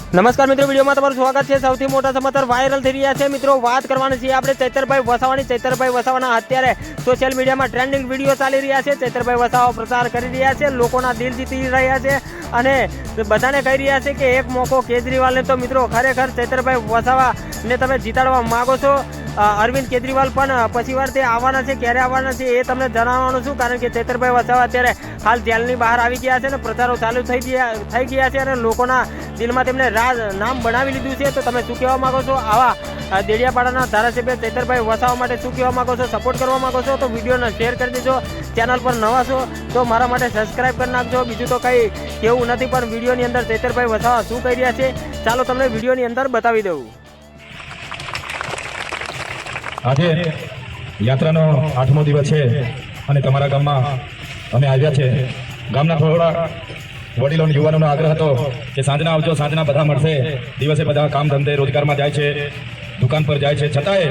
નમસ્કાર મિત્રો, વિડીયોમાં તમારું સ્વાગત છે। સૌથી મોટા સમાચાર વાયરલ થઈ રહ્યા છે મિત્રો। વાત કરવાની છે આપણે ચૈતરભાઈ વસાવાની। ચૈતરભાઈ વસાવાના અત્યારે સોશિયલ મીડિયામાં ટ્રેન્ડિંગ વિડીયો ચાલી રહ્યા છે। ચૈતરભાઈ વસાવા પ્રચાર કરી રહ્યા છે, લોકોના દિલ જીતી રહ્યા છે અને બધાને કહી રહ્યા છે કે એક મોકો કેજરીવાલને તો મિત્રો ખરેખર ચૈતરભાઈ વસાવાને તમે જીતાડવા માગો છો। અરવિંદ કેજરીવાલ પણ પછી વાર તે આવવાના છે, ક્યારે આવવાના છે એ તમને જણાવવાનું છું, કારણ કે ચૈતરભાઈ વસાવા અત્યારે હાલ જેલની બહાર આવી ગયા છે અને પ્રચારો ચાલુ થઈ ગયા છે અને લોકોના દિલમાં તેમને નામ બનાવી લીધું છે। તો તમે શું કહેવા માંગો છો? આવા દેડિયાપાડાના ધારાસભ્ય ચૈતરભાઈ વસાવા માટે શું કહેવા માંગો છો? સપોર્ટ કરવા માંગો છો તો વિડીયોને શેર કરી દેજો। ચેનલ પર નવા છો તો મારા માટે સબસ્ક્રાઈબ કરી નાખજો। બીજું તો કંઈ કેવું નથી, પણ વિડીયોની અંદર ચૈતરભાઈ વસાવા શું કહી રહ્યા છે ચાલો તમને વિડીયોની અંદર બતાવી દઉં। આજે યાત્રાનો 8મો દિવસ છે અને તમારા ગામમાં અમે આવ્યા છે। ગામના થોડા વડીલો અને યુવાનોનો આગ્રહ હતો કે સાંજના આવજો, સાંજના બધા મળશે। દિવસે બધા કામ ધંધે રોજગારમાં જાય છે, દુકાન પર જાય છે, છતાંય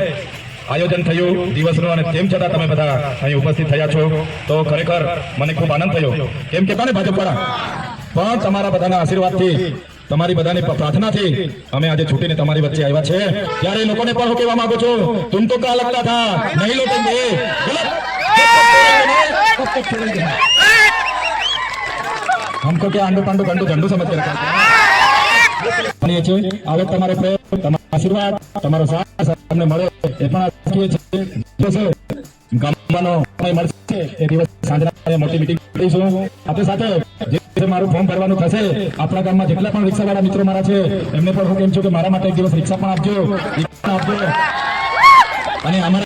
આયોજન થયું દિવસનું અને તેમ છતાં તમે બધા અહીં ઉપસ્થિત થયા છો તો ખરેખર મને ખૂબ આનંદ થયો। કેમ કે કોને ભાજપવાળા પણ તમારા બધાના આશીર્વાદથી, તમારી બધાની પ્રાર્થનાથી અમે આજે છૂટીને તમારી વચ્ચે આવ્યા છે। ત્યારે લોકોને પણ હું કહેવા માંગુ છું, તુમ તો કા લગતા થા નહીં લૂટેંગે, हमको क्या अंडू पंडू गंडू झंडू समझ के रखा છે। હવે તમારો પ્રેમ, તમારો આશીર્વાદ, તમારો સાથ અમને મળે એ પણ આશીર્વાદ છે। ગામનો સમય મળશે એ દિવસ સાંજના મોટી મીટિંગ કરીશું। સાથે સાથે જે મારું ફોર્મ ભરવાનું થશે, આપણા ગામમાં જેટલા પણ રિક્ષાવાળા મિત્રો મારા છે એમને પણ હું કેમ છું કે મારા માટે એક દિવસ રિક્ષા પણ આપજો અને અમારા